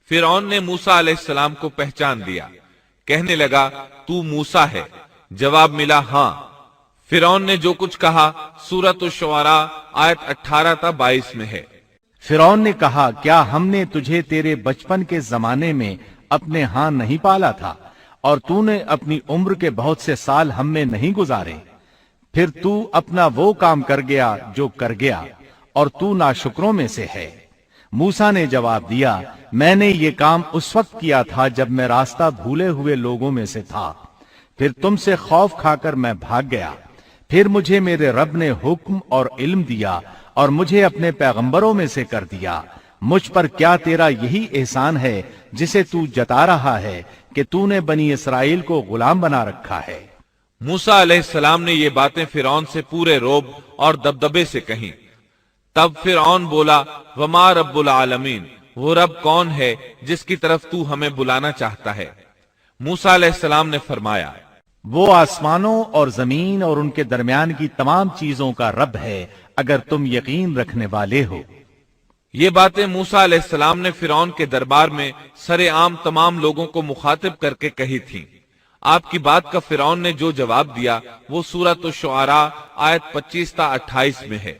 فرعون نے موسیٰ علیہ السلام کو پہچان لیا، کہنے لگا تو موسیٰ ہے؟ جواب ملا ہاں۔ فرعون نے جو کچھ کہا سورۃ الشعراء آیت 18 تا 22 میں ہے۔ فرعون نے کہا کیا ہم نے تجھے تیرے بچپن کے زمانے میں اپنے ہاں نہیں پالا تھا اور تو نے اپنی عمر کے بہت سے سال ہم میں نہیں گزارے؟ پھر تو اپنا وہ کام کر گیا جو کر گیا اور تو ناشکروں میں سے ہے۔ موسیٰ نے جواب دیا میں نے یہ کام اس وقت کیا تھا جب میں راستہ بھولے ہوئے لوگوں میں سے تھا، پھر تم سے خوف کھا کر میں بھاگ گیا، پھر مجھے میرے رب نے حکم اور علم دیا اور مجھے اپنے پیغمبروں میں سے کر دیا۔ مجھ پر کیا تیرا یہی احسان ہے جسے تو جتا رہا ہے کہ تو نے بنی اسرائیل کو غلام بنا رکھا ہے؟ موسیٰ علیہ السلام نے یہ باتیں فرعون سے پورے روب اور دبدبے سے کہیں۔ تب فرعون بولا وما رب العالمین، وہ رب کون ہے جس کی طرف تو ہمیں بلانا چاہتا ہے؟ موسیٰ علیہ السلام نے فرمایا وہ آسمانوں اور زمین اور ان کے درمیان کی تمام چیزوں کا رب ہے اگر تم یقین رکھنے والے ہو۔ یہ باتیں موسیٰ علیہ السلام نے فرعون کے دربار میں سر عام تمام لوگوں کو مخاطب کر کے کہی تھیں۔ آپ کی بات کا فرعون نے جو جواب دیا وہ سورۃ الشعراء آیت 25 تا 28 میں ہے۔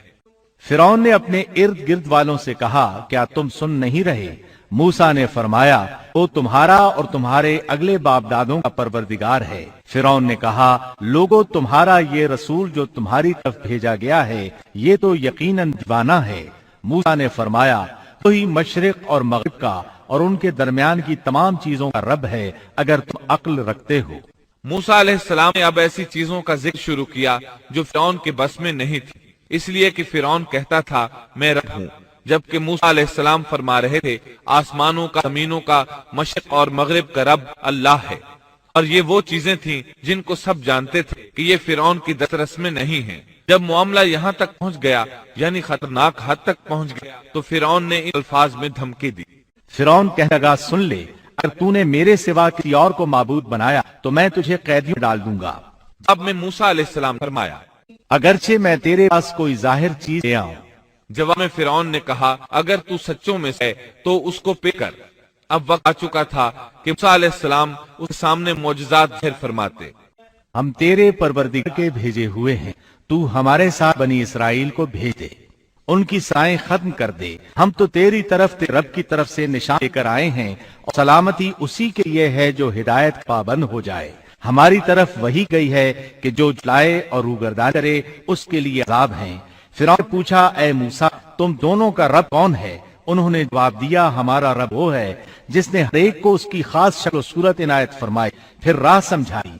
فرعون نے اپنے ارد گرد والوں سے کہا کیا تم سن نہیں رہے؟ موسیٰ نے فرمایا وہ تمہارا اور تمہارے اگلے باپ دادوں کا پروردگار ہے۔ فرعون نے کہا لوگو تمہارا یہ رسول جو تمہاری طرف بھیجا گیا ہے یہ تو یقیناً دیوانہ ہے۔ موسیٰ نے فرمایا وہی مشرق اور مغرب کا اور ان کے درمیان کی تمام چیزوں کا رب ہے اگر تم عقل رکھتے ہو۔ موسیٰ علیہ السلام نے اب ایسی چیزوں کا ذکر شروع کیا جو فرعون کے بس میں نہیں تھی، اس لیے کہ فرعون کہتا تھا میں رب ہوں، جبکہ موسیٰ علیہ السلام فرما رہے تھے آسمانوں کا زمینوں کا مشرق اور مغرب کا رب اللہ ہے۔ اور یہ وہ چیزیں تھیں جن کو سب جانتے تھے کہ یہ فرعون کی دسترس میں نہیں ہیں۔ جب معاملہ یہاں تک پہنچ گیا یعنی خطرناک حد تک پہنچ گیا تو فرعون نے ان الفاظ میں دھمکی دی۔ فرعون کہنے لگا سن لے اگر تو نے میرے سوا کسی اور کو معبود بنایا تو میں تجھے قیدی میں ڈال دوں گا۔ اب میں موسیٰ علیہ السلام فرمایا اگرچہ میں تیرے پاس کوئی ظاہر چیز لے آؤں۔ جواب میں فرعون نے کہا اگر تو سچوں میں سے ہے تو اس کو پے کر۔ اب وقت آ چکا تھا کہ موسیٰ علیہ السلام اس کے سامنے معجزات ظاہر فرماتے۔ ہم تیرے پروردگار کے بھیجے ہوئے ہیں، تو ہمارے ساتھ بنی اسرائیل کو بھیج دے، ان کی سائیں ختم کر دے۔ ہم تو تیری طرف تیرے رب کی طرف سے نشان لے کر آئے ہیں اور سلامتی اسی کے لیے ہے جو ہدایت کا پابند ہو جائے۔ ہماری طرف وہی گئی ہے کہ جو جلائے اور روگردان کرے اس کے لیے عذاب ہیں۔ فرعون نے پوچھا اے موسیٰ تم دونوں کا رب کون ہے؟ انہوں نے جواب دیا ہمارا رب وہ ہے جس نے ہر ایک کو اس کی خاص شکل و صورت عنایت فرمائی، پھر راہ سمجھائی